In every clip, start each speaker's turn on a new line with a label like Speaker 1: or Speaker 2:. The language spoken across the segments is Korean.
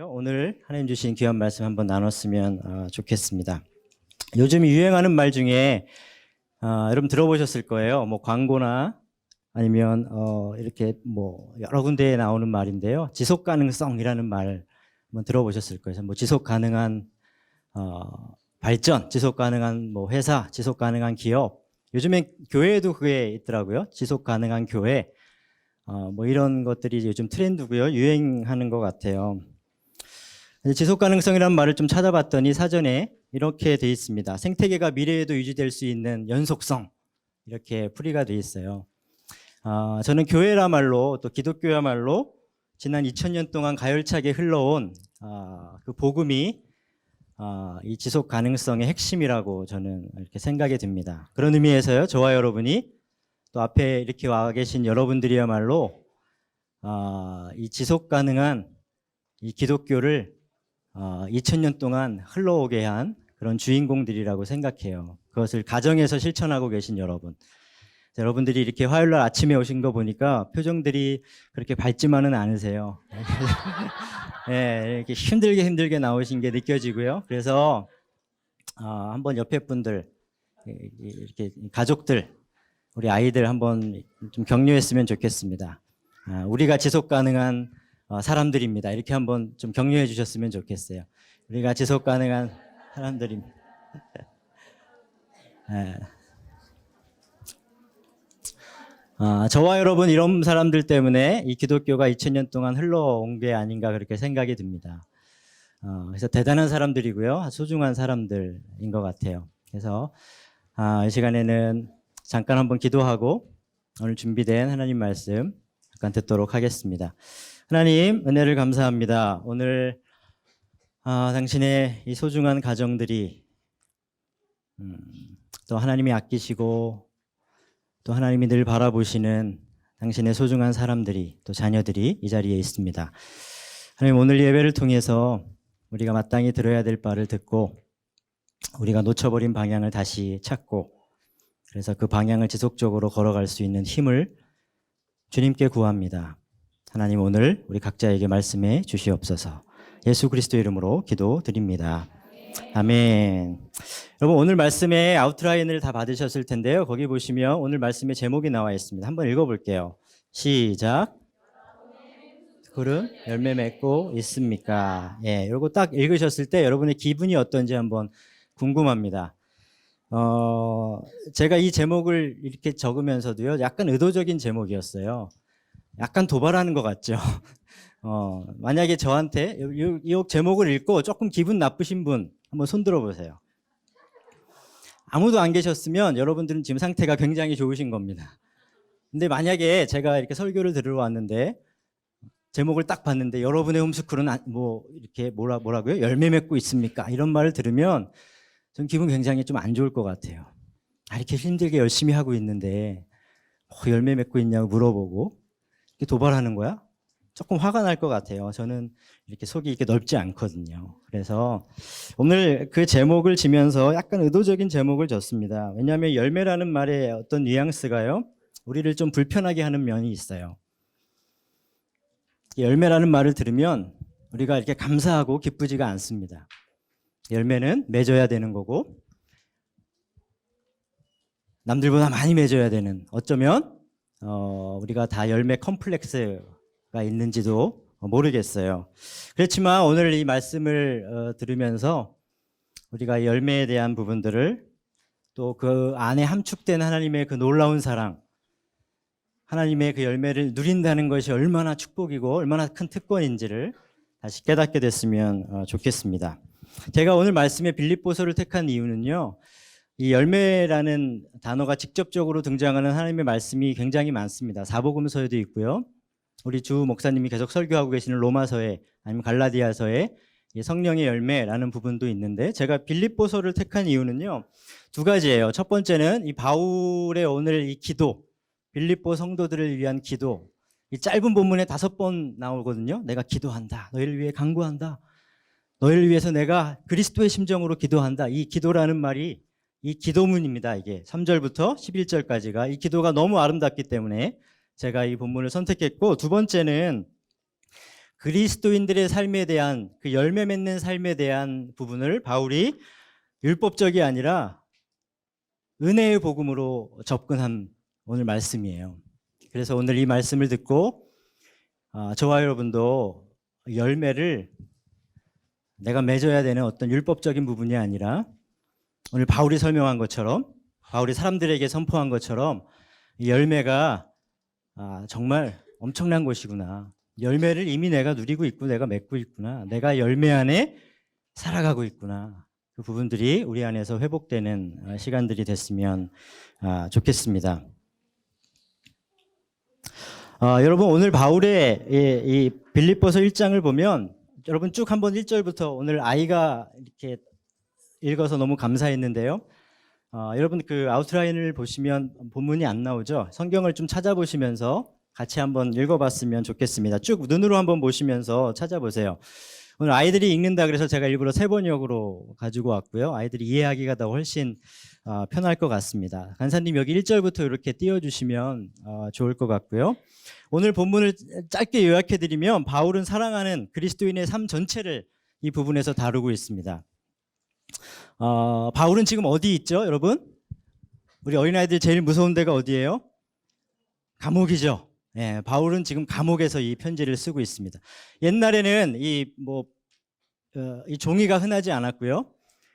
Speaker 1: 오늘 하나님 주신 귀한 말씀 한번 나눴으면 좋겠습니다. 요즘 유행하는 말 중에 여러분 들어보셨을 거예요. 뭐 광고나 아니면 이렇게 뭐 여러 군데에 나오는 말인데요. 지속 가능성이라는 말 한번 들어보셨을 거예요. 뭐 지속 가능한 발전, 지속 가능한 뭐 회사, 지속 가능한 기업. 요즘엔 교회에도 그게 있더라고요. 지속 가능한 교회. 뭐 이런 것들이 요즘 트렌드고요. 유행하는 것 같아요. 지속 가능성이라는 말을 좀 찾아봤더니 사전에 이렇게 돼 있습니다. 생태계가 미래에도 유지될 수 있는 연속성, 이렇게 풀이가 돼 있어요. 저는 교회라말로 또 기독교야말로 지난 2000년 동안 가열차게 흘러온 그 복음이 이 지속 가능성의 핵심이라고 저는 이렇게 생각이 듭니다. 그런 의미에서요, 저와 여러분이 또 앞에 이렇게 와 계신 여러분들이야말로 이 지속 가능한 이 기독교를 2000년 동안 흘러오게 한 그런 주인공들이라고 생각해요. 그것을 가정에서 실천하고 계신 여러분. 여러분들이 이렇게 화요일 날 아침에 오신 거 보니까 표정들이 그렇게 밝지만은 않으세요. 네, 이렇게 힘들게 나오신 게 느껴지고요. 그래서 한번 옆에 분들, 이렇게 가족들, 우리 아이들 한번 좀 격려했으면 좋겠습니다. 우리가 지속 가능한 사람들입니다. 이렇게 한번 좀 격려해 주셨으면 좋겠어요. 우리가 지속 가능한 사람들입니다. 저와 여러분 이런 사람들 때문에 이 기독교가 2000년 동안 흘러온 게 아닌가 그렇게 생각이 듭니다. 그래서 대단한 사람들이고요. 소중한 사람들인 것 같아요. 그래서 이 시간에는 잠깐 한번 기도하고 오늘 준비된 하나님 말씀 잠깐 듣도록 하겠습니다. 하나님 은혜를 감사합니다. 오늘 당신의 이 소중한 가정들이 또 하나님이 아끼시고 또 하나님이 늘 바라보시는 당신의 소중한 사람들이 또 자녀들이 이 자리에 있습니다. 하나님 오늘 예배를 통해서 우리가 마땅히 들어야 될 바를 듣고 우리가 놓쳐버린 방향을 다시 찾고 그래서 그 방향을 지속적으로 걸어갈 수 있는 힘을 주님께 구합니다. 하나님 오늘 우리 각자에게 말씀해 주시옵소서. 예수 그리스도 이름으로 기도드립니다. 아멘. 여러분 오늘 말씀의 아웃라인을 다 받으셨을 텐데요. 거기 보시면 오늘 말씀의 제목이 나와 있습니다. 한번 읽어볼게요. 시작. 그럼 열매 맺고 있습니까? 예, 이거 딱 읽으셨을 때 여러분의 기분이 어떤지 한번 궁금합니다. 제가 이 제목을 이렇게 적으면서도요, 약간 의도적인 제목이었어요. 약간 도발하는 것 같죠? 만약에 저한테 이 제목을 읽고 조금 기분 나쁘신 분 한번 손 들어보세요. 아무도 안 계셨으면 여러분들은 지금 상태가 굉장히 좋으신 겁니다. 근데 만약에 제가 이렇게 설교를 들으러 왔는데 제목을 딱 봤는데 여러분의 홈스쿨은 뭐 이렇게 뭐라고요? 열매 맺고 있습니까? 이런 말을 들으면 전 기분 굉장히 좀 안 좋을 것 같아요. 이렇게 힘들게 열심히 하고 있는데 열매 맺고 있냐고 물어보고 이렇게 도발하는 거야? 조금 화가 날 것 같아요. 저는 이렇게 속이 이렇게 넓지 않거든요. 그래서 오늘 그 제목을 지면서 약간 의도적인 제목을 줬습니다. 왜냐하면 열매라는 말의 어떤 뉘앙스가요, 우리를 좀 불편하게 하는 면이 있어요. 열매라는 말을 들으면 우리가 이렇게 감사하고 기쁘지가 않습니다. 열매는 맺어야 되는 거고 남들보다 많이 맺어야 되는, 어쩌면 우리가 다 열매 컴플렉스가 있는지도 모르겠어요. 그렇지만 오늘 이 말씀을 들으면서 우리가 열매에 대한 부분들을 또 그 안에 함축된 하나님의 그 놀라운 사랑, 하나님의 그 열매를 누린다는 것이 얼마나 축복이고 얼마나 큰 특권인지를 다시 깨닫게 됐으면 좋겠습니다. 제가 오늘 말씀에 빌립보서를 택한 이유는요, 이 열매라는 단어가 직접적으로 등장하는 하나님의 말씀이 굉장히 많습니다. 사복음서에도 있고요. 우리 주 목사님이 계속 설교하고 계시는 로마서에 아니면 갈라디아서에 성령의 열매라는 부분도 있는데 제가 빌립보서를 택한 이유는요, 두 가지예요. 첫 번째는 이 바울의 오늘 이 기도, 빌립보 성도들을 위한 기도, 이 짧은 본문에 5번 나오거든요. 내가 기도한다. 너희를 위해 간구한다. 너희를 위해서 내가 그리스도의 심정으로 기도한다. 이 기도라는 말이 이 기도문입니다. 이게 3절부터 11절까지가 이 기도가 너무 아름답기 때문에 제가 이 본문을 선택했고, 두 번째는 그리스도인들의 삶에 대한 그 열매 맺는 삶에 대한 부분을 바울이 율법적이 아니라 은혜의 복음으로 접근한 오늘 말씀이에요. 그래서 오늘 이 말씀을 듣고 저와 여러분도 열매를 내가 맺어야 되는 어떤 율법적인 부분이 아니라 오늘 바울이 설명한 것처럼, 바울이 사람들에게 선포한 것처럼 이 열매가 정말 엄청난 것이구나. 열매를 이미 내가 누리고 있고 내가 맺고 있구나. 내가 열매 안에 살아가고 있구나. 그 부분들이 우리 안에서 회복되는 시간들이 됐으면 좋겠습니다. 여러분, 오늘 바울의 이 빌립보서 1장을 보면 여러분 쭉 한번 1절부터 오늘 아이가 이렇게 읽어서 너무 감사했는데요. 여러분 그 아웃라인을 보시면 본문이 안 나오죠. 성경을 좀 찾아보시면서 같이 한번 읽어봤으면 좋겠습니다. 쭉 눈으로 한번 보시면서 찾아보세요. 오늘 아이들이 읽는다 그래서 제가 일부러 세번역으로 가지고 왔고요. 아이들이 이해하기가 더 훨씬 편할 것 같습니다. 간사님 여기 1절부터 이렇게 띄워주시면 좋을 것 같고요. 오늘 본문을 짧게 요약해드리면 바울은 사랑하는 그리스도인의 삶 전체를 이 부분에서 다루고 있습니다. 바울은 지금 어디 있죠, 여러분? 우리 어린아이들 제일 무서운 데가 어디예요? 감옥이죠. 예, 바울은 지금 감옥에서 이 편지를 쓰고 있습니다. 옛날에는 이 종이가 흔하지 않았고요.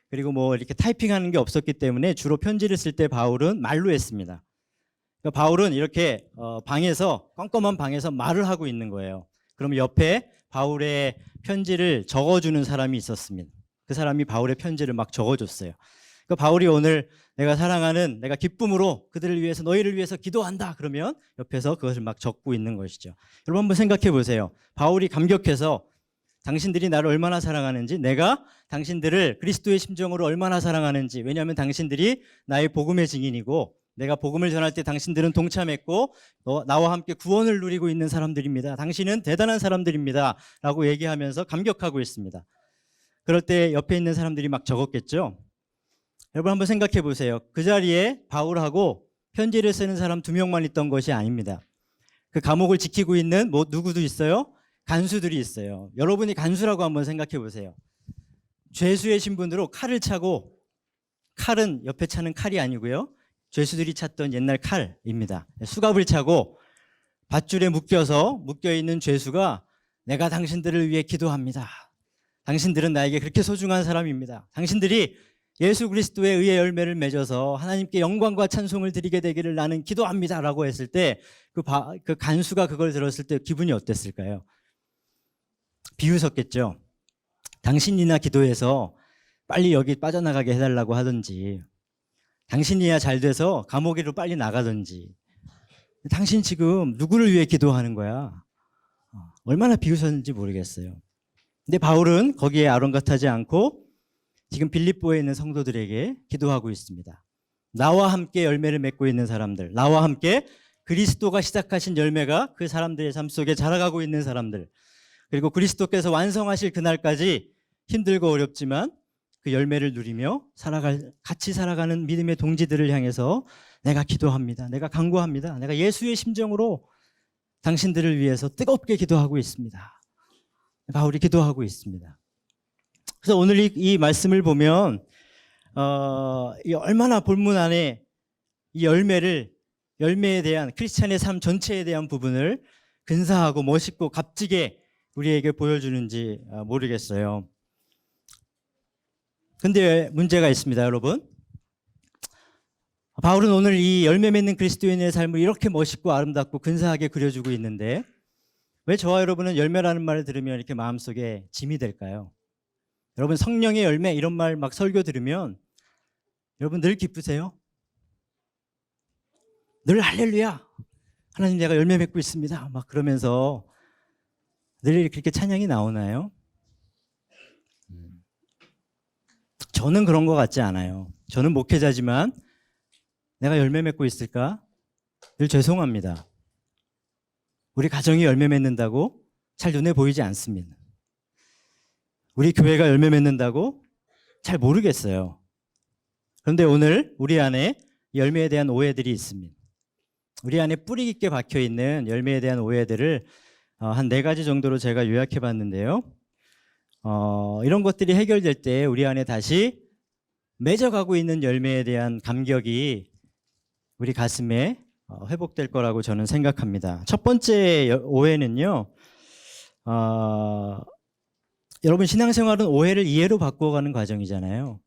Speaker 1: 그리고 이렇게 타이핑하는 게 없었기 때문에 주로 편지를 쓸 때 바울은 말로 했습니다. 그러니까 바울은 이렇게 방에서 껌껌한 방에서 말을 하고 있는 거예요. 그럼 옆에 바울의 편지를 적어주는 사람이 있었습니다. 그 사람이 바울의 편지를 막 적어줬어요. 그러니까 바울이 오늘 내가 사랑하는 내가 기쁨으로 그들을 위해서 너희를 위해서 기도한다 그러면 옆에서 그것을 막 적고 있는 것이죠. 여러분 한번 생각해 보세요. 바울이 감격해서 당신들이 나를 얼마나 사랑하는지, 내가 당신들을 그리스도의 심정으로 얼마나 사랑하는지, 왜냐하면 당신들이 나의 복음의 증인이고 내가 복음을 전할 때 당신들은 동참했고 나와 함께 구원을 누리고 있는 사람들입니다. 당신은 대단한 사람들입니다 라고 얘기하면서 감격하고 있습니다. 그럴 때 옆에 있는 사람들이 막 적었겠죠. 여러분 한번 생각해 보세요. 그 자리에 바울하고 편지를 쓰는 사람 2명만 있던 것이 아닙니다. 그 감옥을 지키고 있는 누구도 있어요? 간수들이 있어요. 여러분이 간수라고 한번 생각해 보세요. 죄수의 신분으로 칼을 차고, 칼은 옆에 차는 칼이 아니고요. 죄수들이 찾던 옛날 칼입니다. 수갑을 차고 밧줄에 묶여있는 죄수가 내가 당신들을 위해 기도합니다. 당신들은 나에게 그렇게 소중한 사람입니다. 당신들이 예수 그리스도에 의해 열매를 맺어서 하나님께 영광과 찬송을 드리게 되기를 나는 기도합니다 라고 했을 때 그 간수가 그걸 들었을 때 기분이 어땠을까요? 비웃었겠죠. 당신이나 기도해서 빨리 여기 빠져나가게 해달라고 하든지, 당신이야 잘 돼서 감옥으로 빨리 나가든지, 당신 지금 누구를 위해 기도하는 거야? 얼마나 비웃었는지 모르겠어요. 근데 바울은 거기에 아랑곳하지 않고 지금 빌립보에 있는 성도들에게 기도하고 있습니다. 나와 함께 열매를 맺고 있는 사람들, 나와 함께 그리스도가 시작하신 열매가 그 사람들의 삶 속에 자라가고 있는 사람들, 그리고 그리스도께서 완성하실 그날까지 힘들고 어렵지만 그 열매를 누리며 같이 살아가는 믿음의 동지들을 향해서 내가 기도합니다. 내가 간구합니다. 내가 예수의 심정으로 당신들을 위해서 뜨겁게 기도하고 있습니다. 바울이 기도하고 있습니다. 그래서 오늘 이 말씀을 보면 얼마나 본문 안에 이 열매에 대한 크리스찬의 삶 전체에 대한 부분을 근사하고 멋있고 값지게 우리에게 보여주는지 모르겠어요. 근데 문제가 있습니다, 여러분. 바울은 오늘 이 열매 맺는 그리스도인의 삶을 이렇게 멋있고 아름답고 근사하게 그려주고 있는데 왜 저와 여러분은 열매라는 말을 들으면 이렇게 마음속에 짐이 될까요? 여러분 성령의 열매 이런 말 막 설교 들으면 여러분 늘 기쁘세요? 늘 할렐루야, 하나님 내가 열매 맺고 있습니다 막 그러면서 늘 그렇게 찬양이 나오나요? 저는 그런 것 같지 않아요. 저는 목회자지만 내가 열매 맺고 있을까? 늘 죄송합니다. 우리 가정이 열매 맺는다고 잘 눈에 보이지 않습니다. 우리 교회가 열매 맺는다고 잘 모르겠어요. 그런데 오늘 우리 안에 열매에 대한 오해들이 있습니다. 우리 안에 뿌리 깊게 박혀있는 열매에 대한 오해들을 한 4가지 정도로 제가 요약해 봤는데요. 이런 것들이 해결될 때 우리 안에 다시 맺어가고 있는 열매에 대한 감격이 우리 가슴에 회복될 거라고 저는 생각합니다. 첫 번째 오해는요. 여러분 신앙생활은 오해를 이해로 바꾸어가는 과정이잖아요.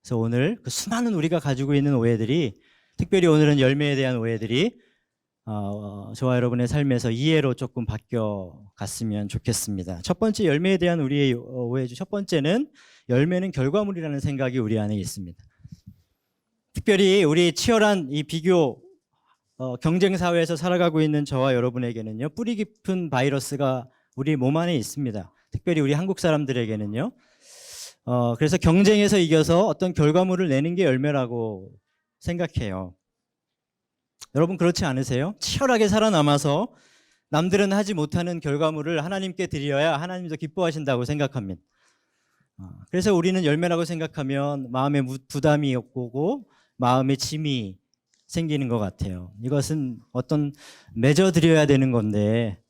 Speaker 1: 그래서 오늘 그 수많은 우리가 가지고 있는 오해들이, 특별히 오늘은 열매에 대한 오해들이 저와 여러분의 삶에서 이해로 조금 바뀌어 갔으면 좋겠습니다. 첫 번째 열매에 대한 우리의 오해죠. 첫 번째는 열매는 결과물이라는 생각이 우리 안에 있습니다. 특별히 우리 치열한 이 비교 경쟁 사회에서 살아가고 있는 저와 여러분에게는요, 뿌리 깊은 바이러스가 우리 몸 안에 있습니다. 특별히 우리 한국 사람들에게는요. 그래서 경쟁에서 이겨서 어떤 결과물을 내는 게 열매라고 생각해요. 여러분 그렇지 않으세요? 치열하게 살아남아서 남들은 하지 못하는 결과물을 하나님께 드려야 하나님도 기뻐하신다고 생각합니다. 그래서 우리는 열매라고 생각하면 마음에 부담이 없고 마음에 짐이 생기는 것 같아요. 이것은 어떤 맺어드려야 되는 건데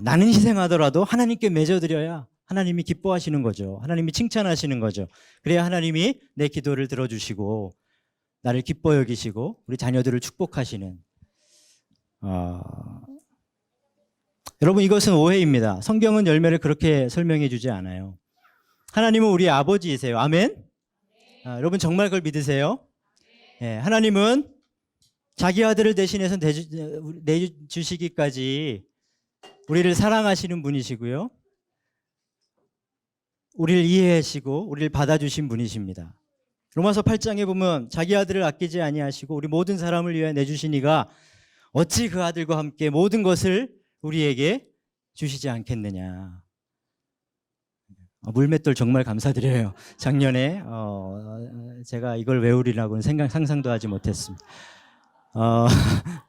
Speaker 1: 나는 희생하더라도 하나님께 맺어드려야 하나님이 기뻐하시는 거죠. 하나님이 칭찬하시는 거죠. 그래야 하나님이 내 기도를 들어주시고 나를 기뻐 여기시고 우리 자녀들을 축복하시는. 여러분 이것은 오해입니다. 성경은 열매를 그렇게 설명해 주지 않아요. 하나님은 우리 아버지이세요. 아멘? 여러분 정말 그걸 믿으세요? 네, 하나님은 자기 아들을 대신해서 내주시기까지 우리를 사랑하시는 분이시고요. 우리를 이해하시고 우리를 받아주신 분이십니다. 로마서 8장에 보면 자기 아들을 아끼지 아니하시고 우리 모든 사람을 위해 내주시니가 어찌 그 아들과 함께 모든 것을 우리에게 주시지 않겠느냐. 물맷돌 정말 감사드려요. 작년에 제가 이걸 외우리라고는 상상도 하지 못했습니다.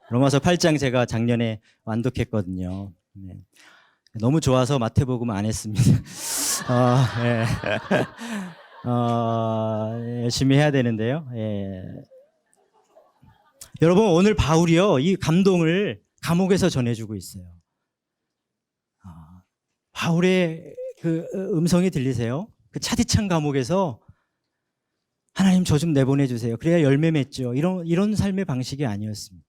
Speaker 1: 로마서 8장 제가 작년에 완독했거든요. 네. 너무 좋아서 마태복음 안 했습니다. 네. 열심히 해야 되는데요. 예. 여러분 오늘 바울이요 이 감동을 감옥에서 전해주고 있어요. 바울의 그 음성이 들리세요? 그 차디찬 감옥에서 하나님 저 좀 내보내 주세요. 그래야 열매 맺죠. 이런 삶의 방식이 아니었습니다.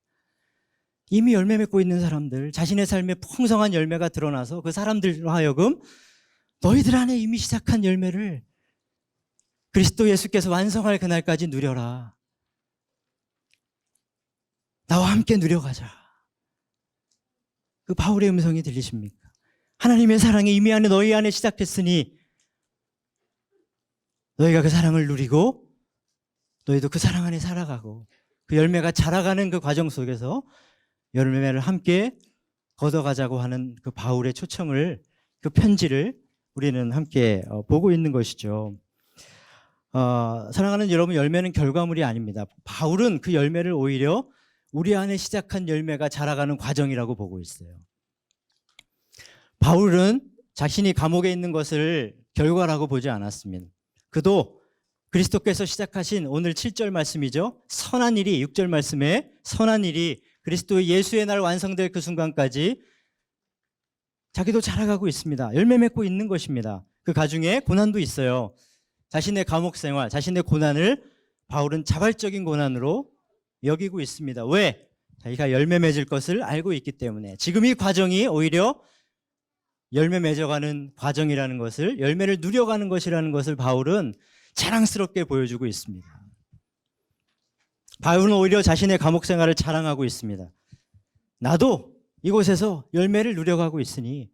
Speaker 1: 이미 열매 맺고 있는 사람들, 자신의 삶에 풍성한 열매가 드러나서 그 사람들로 하여금 너희들 안에 이미 시작한 열매를 그리스도 예수께서 완성할 그날까지 누려라. 나와 함께 누려가자. 그 바울의 음성이 들리십니까? 하나님의 사랑이 이미 안에 너희 안에 시작했으니 너희가 그 사랑을 누리고 너희도 그 사랑 안에 살아가고 그 열매가 자라가는 그 과정 속에서 열매를 함께 걷어가자고 하는 그 바울의 초청을, 그 편지를 우리는 함께 보고 있는 것이죠. 사랑하는 여러분, 열매는 결과물이 아닙니다. 바울은 그 열매를 오히려 우리 안에 시작한 열매가 자라가는 과정이라고 보고 있어요. 바울은 자신이 감옥에 있는 것을 결과라고 보지 않았습니다. 그도 그리스도께서 시작하신 오늘 7절 말씀이죠. 선한 일이, 6절 말씀에 선한 일이 그리스도 예수의 날 완성될 그 순간까지 자기도 자라가고 있습니다. 열매 맺고 있는 것입니다. 그 가중에 고난도 있어요. 자신의 감옥 생활, 자신의 고난을 바울은 자발적인 고난으로 여기고 있습니다. 왜? 자기가 열매 맺을 것을 알고 있기 때문에. 지금 이 과정이 오히려 열매 맺어가는 과정이라는 것을, 열매를 누려가는 것이라는 것을 바울은 자랑스럽게 보여주고 있습니다. 바울은 오히려 자신의 감옥 생활을 자랑하고 있습니다. 나도 이곳에서 열매를 누려가고 있으니,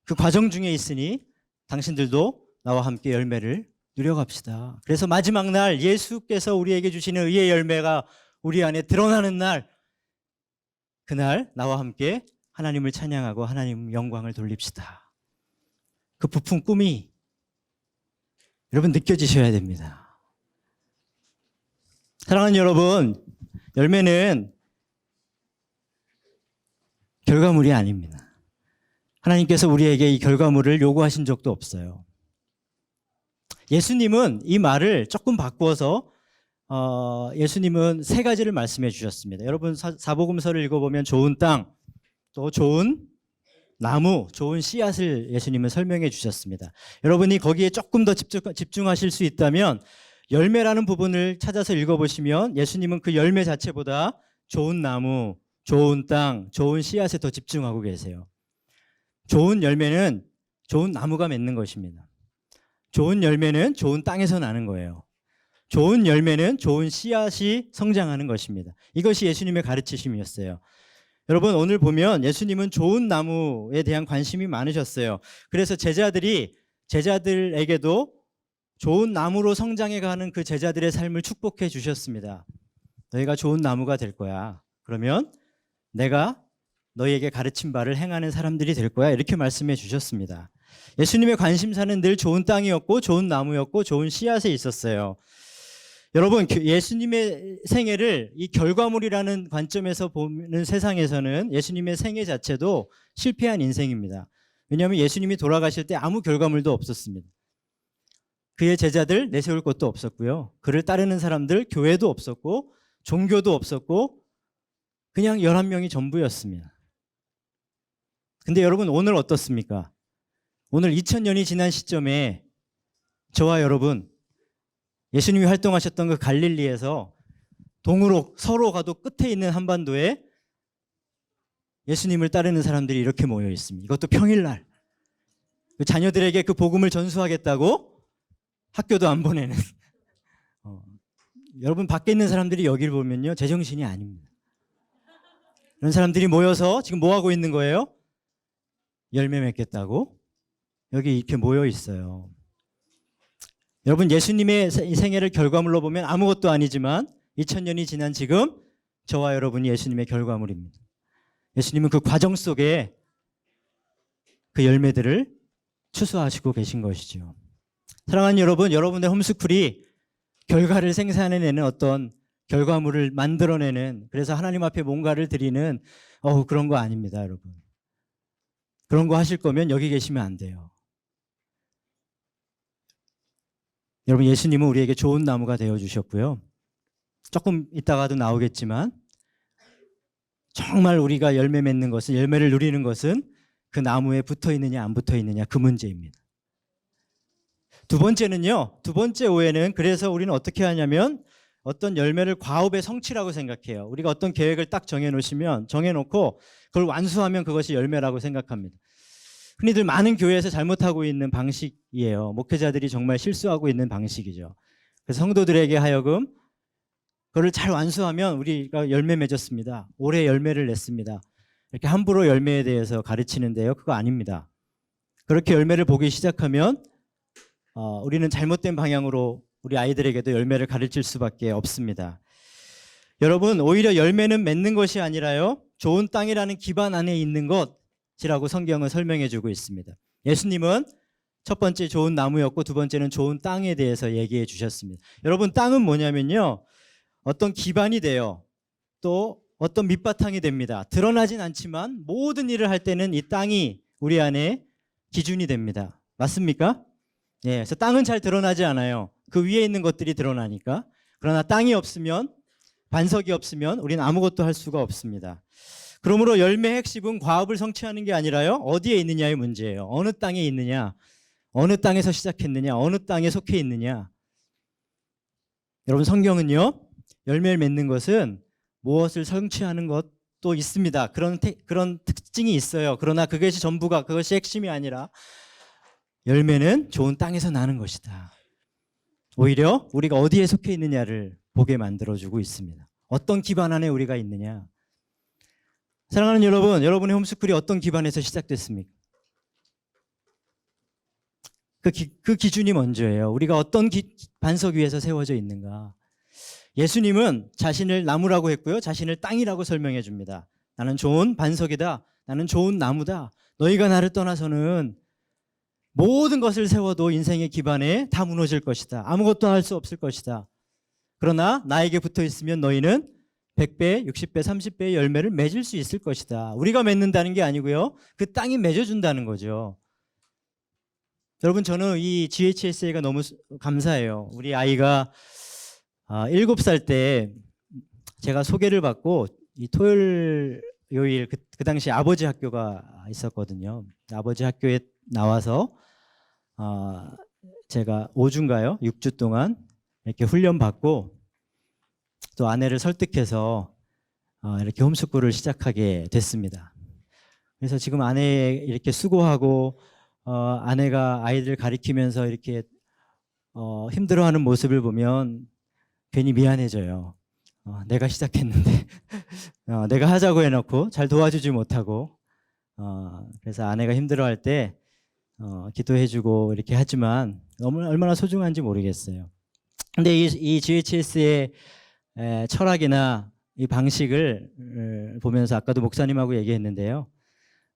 Speaker 1: 그 과정 중에 있으니 당신들도 나와 함께 열매를 누려갑시다. 그래서 마지막 날 예수께서 우리에게 주시는 의의 열매가 우리 안에 드러나는 날, 그날 나와 함께 하나님을 찬양하고 하나님 영광을 돌립시다. 그 부푼 꿈이 여러분 느껴지셔야 됩니다. 사랑하는 여러분, 열매는 결과물이 아닙니다. 하나님께서 우리에게 이 결과물을 요구하신 적도 없어요. 예수님은 이 말을 조금 바꾸어서 예수님은 3가지를 말씀해 주셨습니다. 여러분 사복음서를 읽어보면 좋은 땅, 또 좋은 나무, 좋은 씨앗을 예수님은 설명해 주셨습니다. 여러분이 거기에 조금 더 집중하실 수 있다면 열매라는 부분을 찾아서 읽어보시면 예수님은 그 열매 자체보다 좋은 나무, 좋은 땅, 좋은 씨앗에 더 집중하고 계세요. 좋은 열매는 좋은 나무가 맺는 것입니다. 좋은 열매는 좋은 땅에서 나는 거예요. 좋은 열매는 좋은 씨앗이 성장하는 것입니다. 이것이 예수님의 가르치심이었어요. 여러분, 오늘 보면 예수님은 좋은 나무에 대한 관심이 많으셨어요. 그래서 제자들에게도 좋은 나무로 성장해가는 그 제자들의 삶을 축복해 주셨습니다. 너희가 좋은 나무가 될 거야. 그러면 내가 너희에게 가르친 바를 행하는 사람들이 될 거야. 이렇게 말씀해 주셨습니다. 예수님의 관심사는 늘 좋은 땅이었고 좋은 나무였고 좋은 씨앗에 있었어요. 여러분, 예수님의 생애를 이 결과물이라는 관점에서 보는 세상에서는 예수님의 생애 자체도 실패한 인생입니다. 왜냐하면 예수님이 돌아가실 때 아무 결과물도 없었습니다. 그의 제자들 내세울 것도 없었고요. 그를 따르는 사람들 교회도 없었고 종교도 없었고 그냥 11명이 전부였습니다. 근데 여러분, 오늘 어떻습니까? 오늘 2000년이 지난 시점에 저와 여러분, 예수님이 활동하셨던 그 갈릴리에서 동으로 서로 가도 끝에 있는 한반도에 예수님을 따르는 사람들이 이렇게 모여 있습니다. 이것도 평일날 그 자녀들에게 그 복음을 전수하겠다고 학교도 안 보내는 여러분, 밖에 있는 사람들이 여기를 보면요, 제정신이 아닙니다. 이런 사람들이 모여서 지금 뭐 하고 있는 거예요? 열매 맺겠다고 여기 이렇게 모여 있어요. 여러분, 예수님의 생애를 결과물로 보면 아무것도 아니지만 2000년이 지난 지금 저와 여러분이 예수님의 결과물입니다. 예수님은 그 과정 속에 그 열매들을 추수하시고 계신 것이죠. 사랑하는 여러분, 여러분의 홈스쿨이 결과를 생산해내는 어떤 결과물을 만들어내는, 그래서 하나님 앞에 뭔가를 드리는 그런 거 아닙니다, 여러분. 그런 거 하실 거면 여기 계시면 안 돼요. 여러분, 예수님은 우리에게 좋은 나무가 되어주셨고요. 조금 이따가도 나오겠지만 정말 우리가 열매 맺는 것은, 열매를 누리는 것은 그 나무에 붙어 있느냐 안 붙어 있느냐, 그 문제입니다. 두 번째는요, 두 번째 오해는, 그래서 우리는 어떻게 하냐면 어떤 열매를 과업의 성취라고 생각해요. 우리가 어떤 계획을 딱 정해놓고 그걸 완수하면 그것이 열매라고 생각합니다. 흔히들 많은 교회에서 잘못하고 있는 방식이에요. 목회자들이 정말 실수하고 있는 방식이죠. 그래서 성도들에게 하여금 그걸 잘 완수하면 우리가 열매 맺었습니다. 올해 열매를 냈습니다. 이렇게 함부로 열매에 대해서 가르치는데요, 그거 아닙니다. 그렇게 열매를 보기 시작하면 우리는 잘못된 방향으로 우리 아이들에게도 열매를 가르칠 수밖에 없습니다. 여러분, 오히려 열매는 맺는 것이 아니라요, 좋은 땅이라는 기반 안에 있는 것이라고 성경은 설명해 주고 있습니다. 예수님은 첫 번째 좋은 나무였고 두 번째는 좋은 땅에 대해서 얘기해 주셨습니다. 여러분, 땅은 뭐냐면요, 어떤 기반이 돼요. 또 어떤 밑바탕이 됩니다. 드러나진 않지만 모든 일을 할 때는 이 땅이 우리 안에 기준이 됩니다. 맞습니까? 예, 그래서 땅은 잘 드러나지 않아요. 그 위에 있는 것들이 드러나니까. 그러나 땅이 없으면, 반석이 없으면 우리는 아무것도 할 수가 없습니다. 그러므로 열매의 핵심은 과업을 성취하는 게 아니라요, 어디에 있느냐의 문제예요. 어느 땅에 있느냐, 어느 땅에서 시작했느냐, 어느 땅에 속해 있느냐. 여러분, 성경은요, 열매를 맺는 것은 무엇을 성취하는 것도 있습니다. 그런 특징이 있어요. 그러나 그것이 전부가, 그것이 핵심이 아니라 열매는 좋은 땅에서 나는 것이다. 오히려 우리가 어디에 속해 있느냐를 보게 만들어주고 있습니다. 어떤 기반 안에 우리가 있느냐. 사랑하는 여러분, 여러분의 홈스쿨이 어떤 기반에서 시작됐습니까? 그 기준이 먼저예요. 우리가 어떤 반석 위에서 세워져 있는가. 예수님은 자신을 나무라고 했고요, 자신을 땅이라고 설명해 줍니다. 나는 좋은 반석이다. 나는 좋은 나무다. 너희가 나를 떠나서는 모든 것을 세워도 인생의 기반에 다 무너질 것이다. 아무것도 할 수 없을 것이다. 그러나 나에게 붙어 있으면 너희는 100배, 60배, 30배의 열매를 맺을 수 있을 것이다. 우리가 맺는다는 게 아니고요, 그 땅이 맺어준다는 거죠. 여러분, 저는 이 GHSA가 너무 감사해요. 우리 아이가 7살 때 제가 소개를 받고 이 토요일 요일 그 당시 아버지 학교가 있었거든요. 아버지 학교에 나와서 제가 5주인가요? 6주 동안 이렇게 훈련 받고 또 아내를 설득해서 이렇게 홈스쿨을 시작하게 됐습니다. 그래서 지금 아내 이렇게 수고하고 아내가 아이들 가리키면서 이렇게 힘들어하는 모습을 보면 괜히 미안해져요. 내가 시작했는데 내가 하자고 해놓고 잘 도와주지 못하고 그래서 아내가 힘들어할 때 기도해주고 이렇게 하지만 얼마나 소중한지 모르겠어요. 근데 이 GHS의 철학이나 이 방식을 보면서 아까도 목사님하고 얘기했는데요.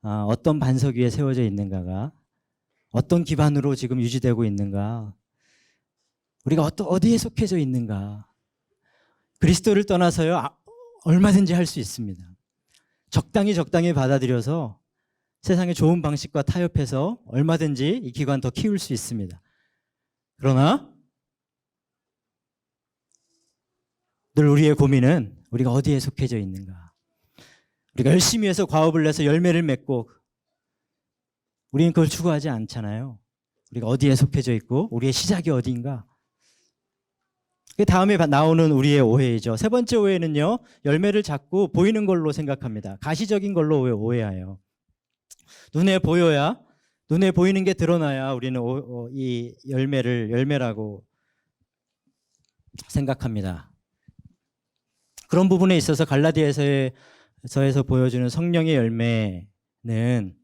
Speaker 1: 어떤 반석 위에 세워져 있는가가 어떤 기반으로 지금 유지되고 있는가, 우리가 어디에 속해져 있는가. 그리스도를 떠나서요 얼마든지 할 수 있습니다. 적당히 받아들여서 세상의 좋은 방식과 타협해서 얼마든지 이 기관 더 키울 수 있습니다. 그러나 늘 우리의 고민은 우리가 어디에 속해져 있는가. 우리가 열심히 해서 과업을 내서 열매를 맺고 우리는 그걸 추구하지 않잖아요. 우리가 어디에 속해져 있고 우리의 시작이 어디인가. 그 다음에 나오는 우리의 오해이죠. 세 번째 오해는요, 열매를 자꾸 보이는 걸로 생각합니다. 가시적인 걸로 오해해요. 눈에 보여야, 눈에 보이는 게 드러나야 우리는 이 열매라고 생각합니다. 그런 부분에 있어서 갈라디아서에서 보여주는 성령의 열매는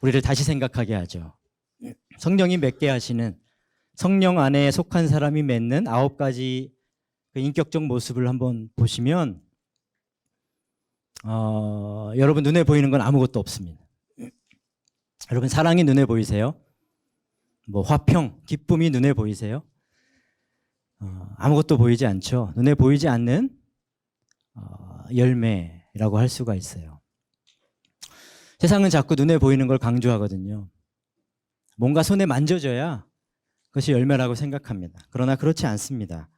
Speaker 1: 우리를 다시 생각하게 하죠. 성령이 맺게 하시는, 성령 안에 속한 사람이 맺는 9가지 그 인격적 모습을 한번 보시면 여러분 눈에 보이는 건 아무것도 없습니다. 여러분 사랑이 눈에 보이세요? 뭐 화평, 기쁨이 눈에 보이세요? 아무것도 보이지 않죠. 눈에 보이지 않는 열매라고 할 수가 있어요. 세상은 자꾸 눈에 보이는 걸 강조하거든요. 뭔가 손에 만져져야 그것이 열매라고 생각합니다. 그러나 그렇지 않습니다.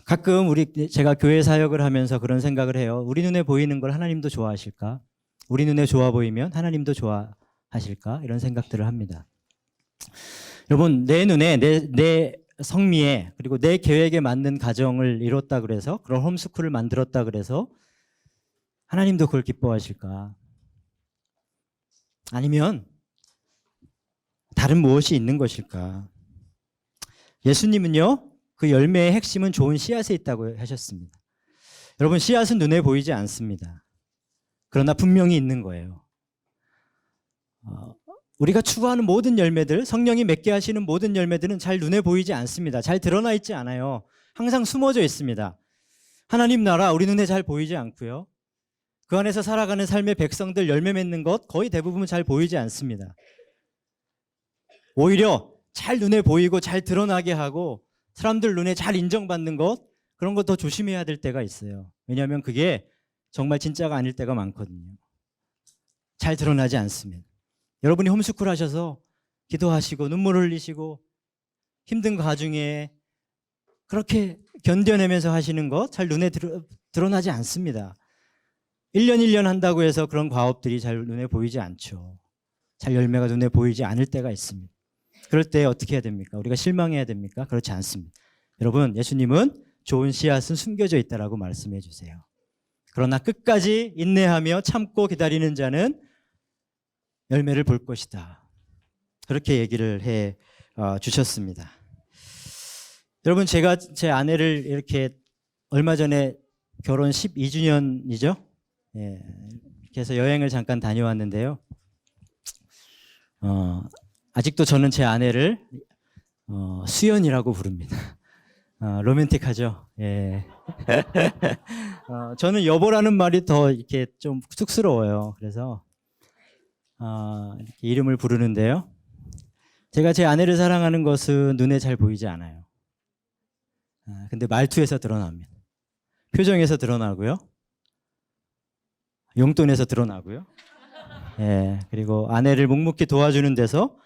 Speaker 1: 가끔 제가 교회 사역을 하면서 그런 생각을 해요. 우리 눈에 보이는 걸 하나님도 좋아하실까? 우리 눈에 좋아 보이면 하나님도 좋아하실까? 이런 생각들을 합니다. 여러분, 내 눈에 내 성미에 그리고 내 계획에 맞는 가정을 이뤘다 그래서, 그런 홈스쿨을 만들었다 그래서 하나님도 그걸 기뻐하실까? 아니면 다른 무엇이 있는 것일까? 예수님은요, 그 열매의 핵심은 좋은 씨앗에 있다고 하셨습니다. 여러분, 씨앗은 눈에 보이지 않습니다. 그러나 분명히 있는 거예요. 우리가 추구하는 모든 열매들, 성령이 맺게 하시는 모든 열매들은 잘 눈에 보이지 않습니다. 잘 드러나 있지 않아요. 항상 숨어져 있습니다. 하나님 나라 우리 눈에 잘 보이지 않고요. 그 안에서 살아가는 삶의 백성들 열매 맺는 것 거의 대부분 잘 보이지 않습니다. 오히려 잘 눈에 보이고 잘 드러나게 하고 사람들 눈에 잘 인정받는 것, 그런 거 더 조심해야 될 때가 있어요. 왜냐하면 그게 정말 진짜가 아닐 때가 많거든요. 잘 드러나지 않습니다. 여러분이 홈스쿨 하셔서 기도하시고 눈물 흘리시고 힘든 과중에 그렇게 견뎌내면서 하시는 것 잘 눈에 드러나지 않습니다. 1년 한다고 해서 그런 과업들이 잘 눈에 보이지 않죠. 잘 열매가 눈에 보이지 않을 때가 있습니다. 그럴 때 어떻게 해야 됩니까? 우리가 실망해야 됩니까? 그렇지 않습니다. 여러분, 예수님은 좋은 씨앗은 숨겨져 있다라고 말씀해 주세요. 그러나 끝까지 인내하며 참고 기다리는 자는 열매를 볼 것이다. 그렇게 얘기를 해 주셨습니다. 여러분, 제가 제 아내를 이렇게 얼마 전에 결혼 12주년이죠. 예, 그래서 여행을 잠깐 다녀왔는데요. 아직도 저는 제 아내를 수연이라고 부릅니다. 로맨틱하죠. 예. 저는 여보라는 말이 더 이렇게 좀 쑥스러워요. 그래서 이렇게 이름을 부르는데요. 제가 제 아내를 사랑하는 것은 눈에 잘 보이지 않아요. 근데 말투에서 드러납니다. 표정에서 드러나고요. 용돈에서 드러나고요. 예, 그리고 아내를 묵묵히 도와주는 데서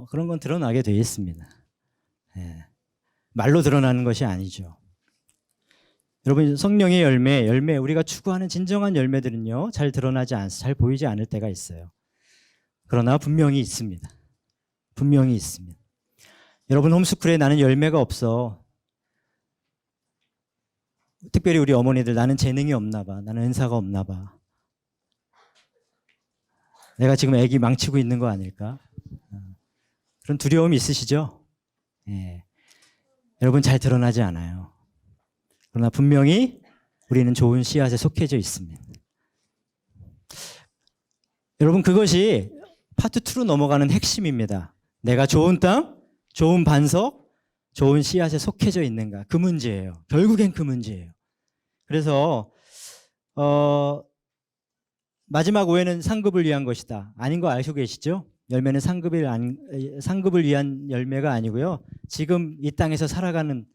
Speaker 1: 그런 건 드러나게 되어 있습니다. 예, 말로 드러나는 것이 아니죠. 여러분, 성령의 열매, 우리가 추구하는 진정한 열매들은요, 잘 드러나지 않아서 잘 보이지 않을 때가 있어요. 그러나 분명히 있습니다. 분명히 있습니다. 여러분, 홈스쿨에 나는 열매가 없어. 특별히 우리 어머니들, 나는 재능이 없나 봐. 나는 은사가 없나 봐. 내가 지금 애기 망치고 있는 거 아닐까? 그런 두려움이 있으시죠? 예. 여러분, 잘 드러나지 않아요. 그러나 분명히 우리는 좋은 씨앗에 속해져 있습니다. 여러분, 그것이 파트 2로 넘어가는 핵심입니다. 내가 좋은 땅, 좋은 반석, 좋은 씨앗에 속해져 있는가? 그 문제예요. 결국엔 그 문제예요. 그래서 마지막 오해는 상급을 위한 것이다. 아닌 거 알고 계시죠? 열매는 상급을 위한 열매가 아니고요. 지금 이 땅에서 살아가는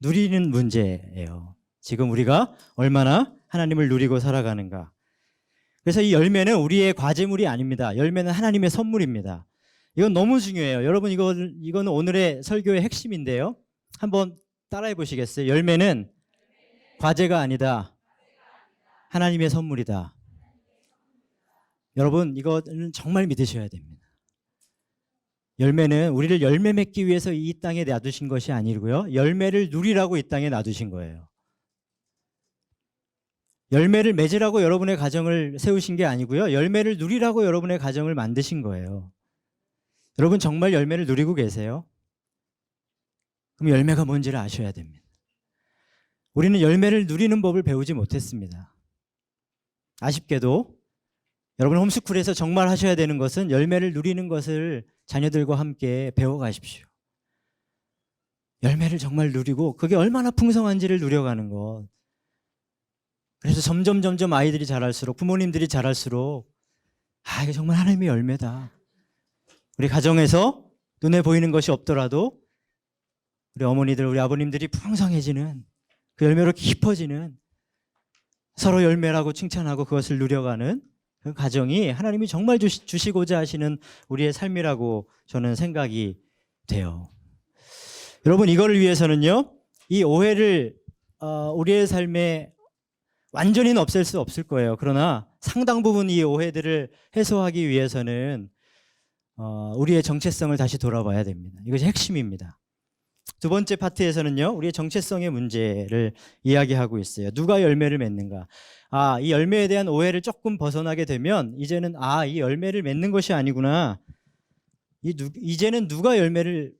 Speaker 1: 누리는 문제예요. 지금 우리가 얼마나 하나님을 누리고 살아가는가. 그래서 이 열매는 우리의 과제물이 아닙니다. 열매는 하나님의 선물입니다. 이건 너무 중요해요. 여러분, 이거는 오늘의 설교의 핵심인데요. 한번 따라해 보시겠어요? 열매는 과제가 아니다. 하나님의 선물이다. 여러분, 이거는 정말 믿으셔야 됩니다. 열매는 우리를 열매 맺기 위해서 이 땅에 놔두신 것이 아니고요. 열매를 누리라고 이 땅에 놔두신 거예요. 열매를 맺으라고 여러분의 가정을 세우신 게 아니고요. 열매를 누리라고 여러분의 가정을 만드신 거예요. 여러분, 정말 열매를 누리고 계세요? 그럼 열매가 뭔지를 아셔야 됩니다. 우리는 열매를 누리는 법을 배우지 못했습니다. 아쉽게도 여러분, 홈스쿨에서 정말 하셔야 되는 것은 열매를 누리는 것을 자녀들과 함께 배워가십시오. 열매를 정말 누리고 그게 얼마나 풍성한지를 누려가는 것. 그래서 점점 아이들이 자랄수록, 부모님들이 자랄수록 이게 정말 하나님의 열매다. 우리 가정에서 눈에 보이는 것이 없더라도 우리 어머니들, 우리 아버님들이 풍성해지는, 그 열매로 깊어지는, 서로 열매라고 칭찬하고 그것을 누려가는 그 가정이 하나님이 정말 주시고자 하시는 우리의 삶이라고 저는 생각이 돼요. 여러분, 이거를 위해서는요, 이 오해를 우리의 삶에 완전히는 없앨 수 없을 거예요. 그러나 상당 부분 이 오해들을 해소하기 위해서는 우리의 정체성을 다시 돌아봐야 됩니다. 이것이 핵심입니다. 두 번째 파트에서는요, 우리의 정체성의 문제를 이야기하고 있어요. 누가 열매를 맺는가? 이 열매에 대한 오해를 조금 벗어나게 되면 이제는 이 열매를 맺는 것이 아니구나. 이제는 누가 열매를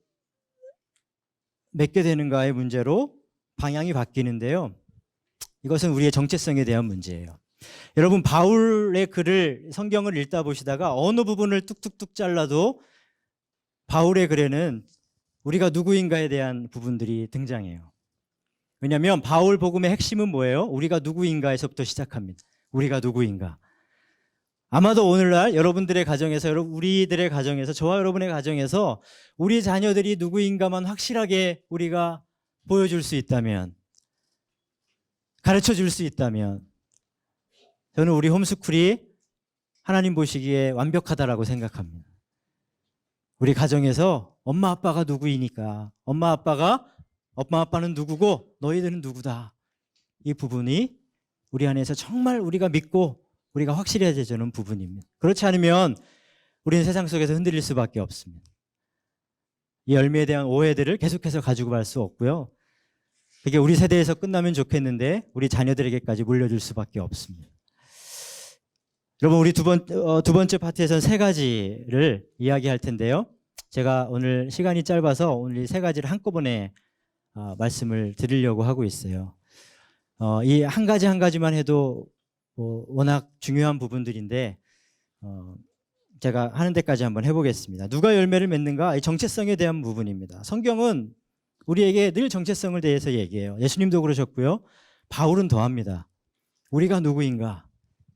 Speaker 1: 맺게 되는가의 문제로 방향이 바뀌는데요. 이것은 우리의 정체성에 대한 문제예요. 여러분, 바울의 글을, 성경을 읽다 보시다가 어느 부분을 뚝뚝뚝 잘라도 바울의 글에는 우리가 누구인가에 대한 부분들이 등장해요. 왜냐하면 바울 복음의 핵심은 뭐예요? 우리가 누구인가에서부터 시작합니다. 우리가 누구인가. 아마도 오늘날 여러분들의 가정에서, 우리들의 가정에서, 저와 여러분의 가정에서 우리 자녀들이 누구인가만 확실하게 우리가 보여줄 수 있다면, 가르쳐 줄 수 있다면, 저는 우리 홈스쿨이 하나님 보시기에 완벽하다라고 생각합니다. 우리 가정에서 엄마 아빠가 누구이니까, 엄마 아빠는 누구고 너희들은 누구다. 이 부분이 우리 안에서 정말 우리가 믿고 우리가 확실해지는 부분입니다. 그렇지 않으면 우리는 세상 속에서 흔들릴 수밖에 없습니다. 이 열매에 대한 오해들을 계속해서 가지고 갈 수 없고요. 그게 우리 세대에서 끝나면 좋겠는데 우리 자녀들에게까지 물려줄 수밖에 없습니다. 여러분, 우리 두 번째 파트에서는 세 가지를 이야기할 텐데요. 제가 오늘 시간이 짧아서 오늘 이 세 가지를 한꺼번에 말씀을 드리려고 하고 있어요. 이 한 가지 한 가지만 해도 워낙 중요한 부분들인데 제가 하는 데까지 한번 해보겠습니다. 누가 열매를 맺는가? 이 정체성에 대한 부분입니다. 성경은 우리에게 늘 정체성을 대해서 얘기해요. 예수님도 그러셨고요. 바울은 더합니다. 우리가 누구인가?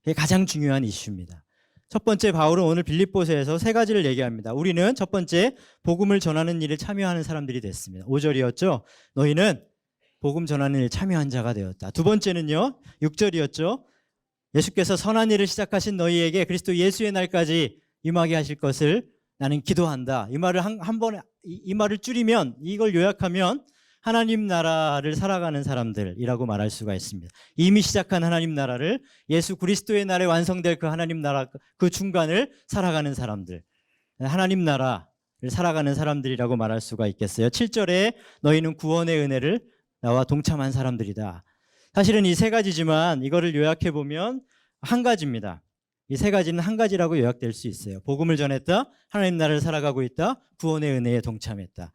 Speaker 1: 그게 가장 중요한 이슈입니다. 첫 번째, 바울은 오늘 빌립보서에서 세 가지를 얘기합니다. 우리는 첫 번째, 복음을 전하는 일에 참여하는 사람들이 됐습니다. 5절이었죠. 너희는 복음 전하는 일에 참여한 자가 되었다. 두 번째는요, 6절이었죠. 예수께서 선한 일을 시작하신 너희에게 그리스도 예수의 날까지 임하게 하실 것을 나는 기도한다. 이 말을 이 말을 줄이면, 이걸 요약하면 하나님 나라를 살아가는 사람들이라고 말할 수가 있습니다. 이미 시작한 하나님 나라를 예수 그리스도의 날에 완성될 그 하나님 나라 그 중간을 살아가는 사람들, 하나님 나라를 살아가는 사람들이라고 말할 수가 있겠어요. 7절에 너희는 구원의 은혜를 나와 동참한 사람들이다. 사실은 이 세 가지지만 이거를 요약해 보면 한 가지입니다. 이 세 가지는 한 가지라고 요약될 수 있어요. 복음을 전했다, 하나님 나라를 살아가고 있다, 구원의 은혜에 동참했다.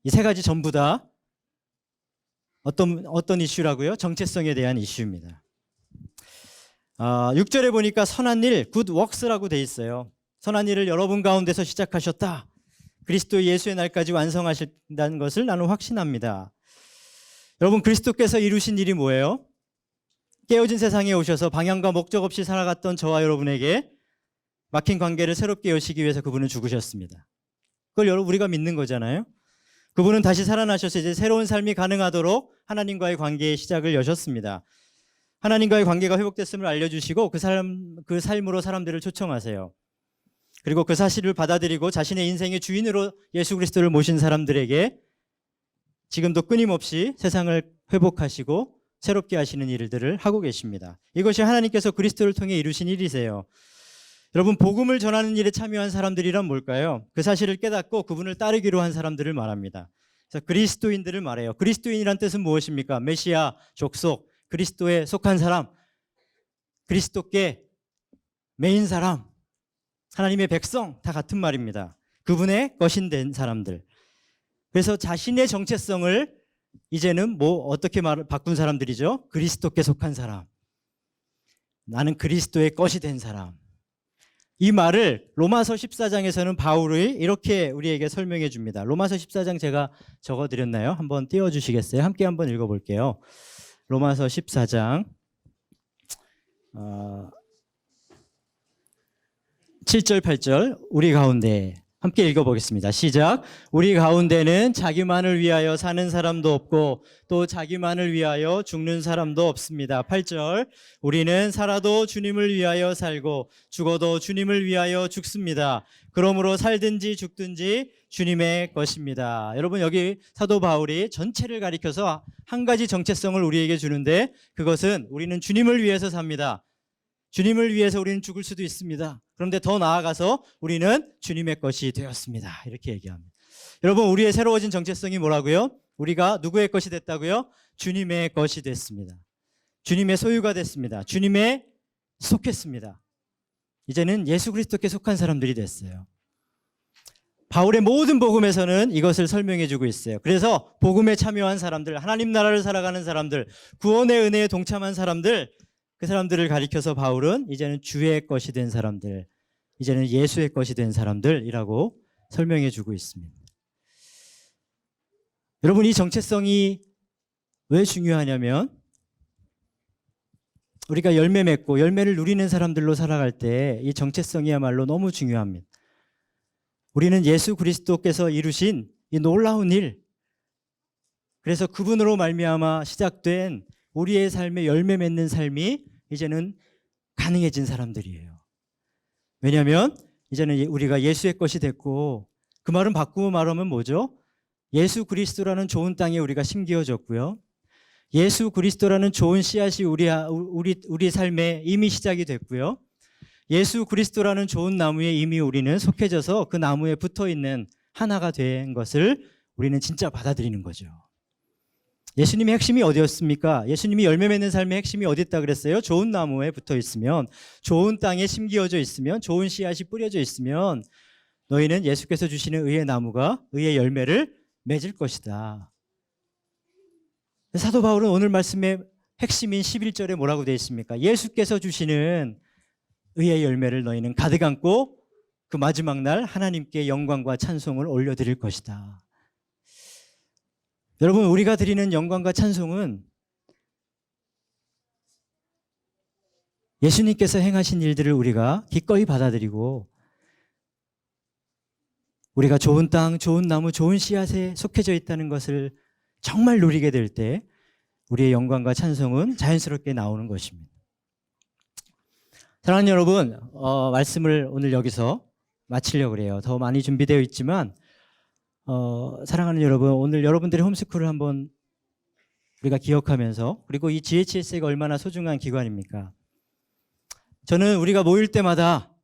Speaker 1: 이 세 가지 전부 다 어떤 이슈라고요? 정체성에 대한 이슈입니다. 6절에 보니까 선한 일, good works라고 돼 있어요. 선한 일을 여러분 가운데서 시작하셨다. 그리스도 예수의 날까지 완성하신다는 것을 나는 확신합니다. 여러분, 그리스도께서 이루신 일이 뭐예요? 깨어진 세상에 오셔서 방향과 목적 없이 살아갔던 저와 여러분에게 막힌 관계를 새롭게 여시기 위해서 그분은 죽으셨습니다. 그걸 우리가 믿는 거잖아요. 그분은 다시 살아나셔서 이제 새로운 삶이 가능하도록 하나님과의 관계의 시작을 여셨습니다. 하나님과의 관계가 회복됐음을 알려주시고 그 삶으로 사람들을 초청하세요. 그리고 그 사실을 받아들이고 자신의 인생의 주인으로 예수 그리스도를 모신 사람들에게 지금도 끊임없이 세상을 회복하시고 새롭게 하시는 일들을 하고 계십니다. 이것이 하나님께서 그리스도를 통해 이루신 일이세요. 여러분, 복음을 전하는 일에 참여한 사람들이란 뭘까요? 그 사실을 깨닫고 그분을 따르기로 한 사람들을 말합니다. 그래서 그리스도인들을 말해요. 그리스도인이란 뜻은 무엇입니까? 메시아, 족속, 그리스도에 속한 사람, 그리스도께 메인 사람, 하나님의 백성, 다 같은 말입니다. 그분의 것인 된 사람들. 그래서 자신의 정체성을 이제는 어떻게 바꾼 사람들이죠? 그리스도께 속한 사람. 나는 그리스도의 것이 된 사람. 이 말을 로마서 14장에서는 바울이 이렇게 우리에게 설명해 줍니다. 로마서 14장 제가 적어드렸나요? 한번 띄워주시겠어요? 함께 한번 읽어볼게요. 로마서 14장 7절 8절 우리 가운데 함께 읽어보겠습니다. 시작. 우리 가운데는 자기만을 위하여 사는 사람도 없고 또 자기만을 위하여 죽는 사람도 없습니다. 8절. 우리는 살아도 주님을 위하여 살고 죽어도 주님을 위하여 죽습니다. 그러므로 살든지 죽든지 주님의 것입니다. 여러분, 여기 사도 바울이 전체를 가리켜서 한 가지 정체성을 우리에게 주는데 그것은 우리는 주님을 위해서 삽니다. 주님을 위해서 우리는 죽을 수도 있습니다. 그런데 더 나아가서 우리는 주님의 것이 되었습니다. 이렇게 얘기합니다. 여러분, 우리의 새로워진 정체성이 뭐라고요? 우리가 누구의 것이 됐다고요? 주님의 것이 됐습니다. 주님의 소유가 됐습니다. 주님의 속했습니다. 이제는 예수 그리스도께 속한 사람들이 됐어요. 바울의 모든 복음에서는 이것을 설명해 주고 있어요. 그래서 복음에 참여한 사람들, 하나님 나라를 살아가는 사람들, 구원의 은혜에 동참한 사람들, 그 사람들을 가리켜서 바울은 이제는 주의 것이 된 사람들, 이제는 예수의 것이 된 사람들이라고 설명해 주고 있습니다. 여러분, 이 정체성이 왜 중요하냐면 우리가 열매 맺고 열매를 누리는 사람들로 살아갈 때 이 정체성이야말로 너무 중요합니다. 우리는 예수 그리스도께서 이루신 이 놀라운 일, 그래서 그분으로 말미암아 시작된 우리의 삶에 열매 맺는 삶이 이제는 가능해진 사람들이에요. 왜냐하면 이제는 우리가 예수의 것이 됐고, 그 말은 바꾸고 말하면 뭐죠? 예수 그리스도라는 좋은 땅에 우리가 심기어졌고요. 예수 그리스도라는 좋은 씨앗이 우리 삶에 이미 시작이 됐고요. 예수 그리스도라는 좋은 나무에 이미 우리는 속해져서 그 나무에 붙어있는 하나가 된 것을 우리는 진짜 받아들이는 거죠. 예수님의 핵심이 어디였습니까? 예수님이 열매 맺는 삶의 핵심이 어디 있다 그랬어요? 좋은 나무에 붙어 있으면, 좋은 땅에 심기어져 있으면, 좋은 씨앗이 뿌려져 있으면 너희는 예수께서 주시는 의의 나무가 의의 열매를 맺을 것이다. 사도 바울은 오늘 말씀의 핵심인 11절에 뭐라고 되어 있습니까? 예수께서 주시는 의의 열매를 너희는 가득 안고 그 마지막 날 하나님께 영광과 찬송을 올려드릴 것이다. 여러분, 우리가 드리는 영광과 찬송은 예수님께서 행하신 일들을 우리가 기꺼이 받아들이고 우리가 좋은 땅, 좋은 나무, 좋은 씨앗에 속해져 있다는 것을 정말 누리게 될 때 우리의 영광과 찬송은 자연스럽게 나오는 것입니다. 사랑하는 여러분, 말씀을 오늘 여기서 마치려고 그래요. 더 많이 준비되어 있지만 사랑하는 여러분, 오늘 여러분들의 홈스쿨을 한번 우리가 기억하면서, 그리고 이 GHS가 얼마나 소중한 기관입니까? 저는 우리가 모일 때마다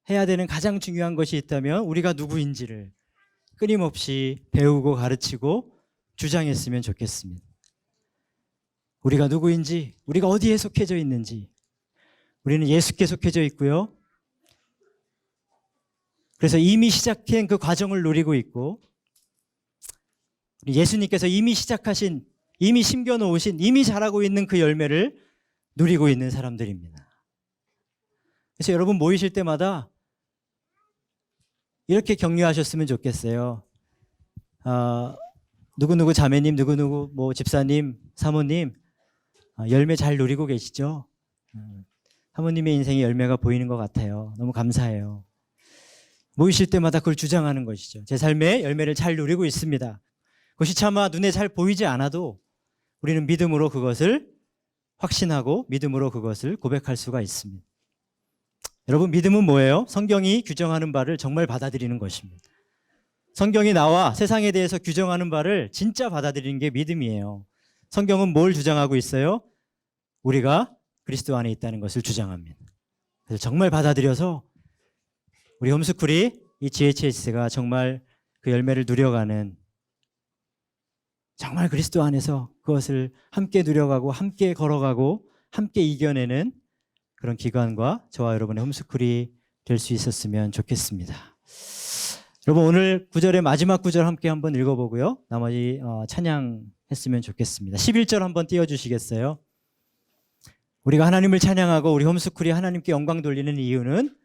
Speaker 1: 해야 되는 가장 중요한 것이 있다면 우리가 누구인지를 끊임없이 배우고 가르치고 주장했으면 좋겠습니다. 우리가 누구인지, 우리가 어디에 속해져 있는지. 우리는 예수께 속해져 있고요. 그래서 이미 시작한 그 과정을 누리고 있고, 예수님께서 이미 시작하신, 이미 심겨놓으신, 이미 자라고 있는 그 열매를 누리고 있는 사람들입니다. 그래서 여러분 모이실 때마다 이렇게 격려하셨으면 좋겠어요. 누구누구 자매님, 누구누구 뭐 집사님, 사모님, 열매 잘 누리고 계시죠? 사모님의 인생의 열매가 보이는 것 같아요. 너무 감사해요. 모이실 때마다 그걸 주장하는 것이죠. 제 삶의 열매를 잘 누리고 있습니다. 그것이 차마 눈에 잘 보이지 않아도 우리는 믿음으로 그것을 확신하고 믿음으로 그것을 고백할 수가 있습니다. 여러분, 믿음은 뭐예요? 성경이 규정하는 바를 정말 받아들이는 것입니다. 성경이 나와 세상에 대해서 규정하는 바를 진짜 받아들이는 게 믿음이에요. 성경은 뭘 주장하고 있어요? 우리가 그리스도 안에 있다는 것을 주장합니다. 그래서 정말 받아들여서 우리 홈스쿨이, 이 GHS가 정말 그 열매를 누려가는, 정말 그리스도 안에서 그것을 함께 누려가고 함께 걸어가고 함께 이겨내는 그런 기관과 저와 여러분의 홈스쿨이 될 수 있었으면 좋겠습니다. 여러분, 오늘 9절의 마지막 구절 함께 한번 읽어보고요. 나머지 찬양했으면 좋겠습니다. 11절 한번 띄워주시겠어요? 우리가 하나님을 찬양하고 우리 홈스쿨이 하나님께 영광 돌리는 이유는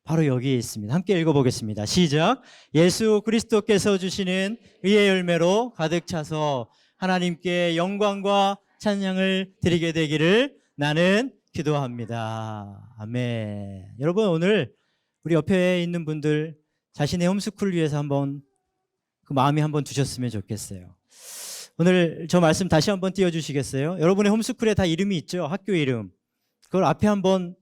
Speaker 1: 바로 여기에 있습니다. 함께 읽어보겠습니다. 시작. 예수 그리스도께서 주시는 의의 열매로 가득 차서 하나님께 영광과 찬양을 드리게 되기를 나는 기도합니다. 아멘. 여러분, 오늘 우리 옆에 있는 분들 자신의 홈스쿨을 위해서 한번 그 마음이 한번 두셨으면 좋겠어요. 오늘 저 말씀 다시 한번 띄워주시겠어요? 여러분의 홈스쿨에 다 이름이 있죠? 학교 이름. 그걸 앞에 한번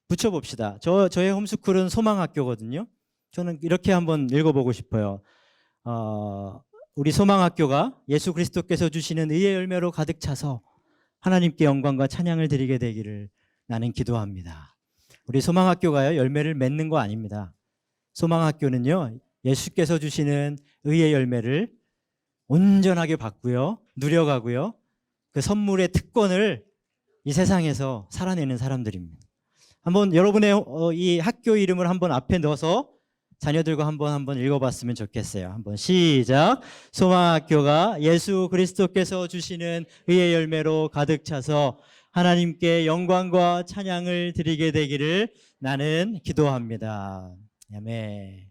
Speaker 1: 붙여봅시다. 저의 홈스쿨은 소망학교거든요. 저는 이렇게 한번 읽어보고 싶어요. 우리 소망학교가 예수 그리스도께서 주시는 의의 열매로 가득 차서 하나님께 영광과 찬양을 드리게 되기를 나는 기도합니다. 우리 소망학교가요, 열매를 맺는 거 아닙니다. 소망학교는요, 예수께서 주시는 의의 열매를 온전하게 받고요, 누려가고요, 그 선물의 특권을 이 세상에서 살아내는 사람들입니다. 한번 여러분의 이 학교 이름을 한번 앞에 넣어서 자녀들과 한번 읽어봤으면 좋겠어요. 한번 시작. 소망학교가 예수 그리스도께서 주시는 의의 열매로 가득 차서 하나님께 영광과 찬양을 드리게 되기를 나는 기도합니다. 아멘.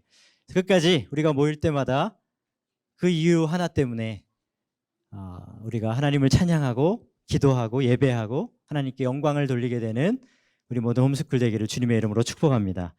Speaker 1: 끝까지 우리가 모일 때마다 그 이유 하나 때문에 우리가 하나님을 찬양하고 기도하고 예배하고 하나님께 영광을 돌리게 되는 우리 모든 홈스쿨 되기를 주님의 이름으로 축복합니다.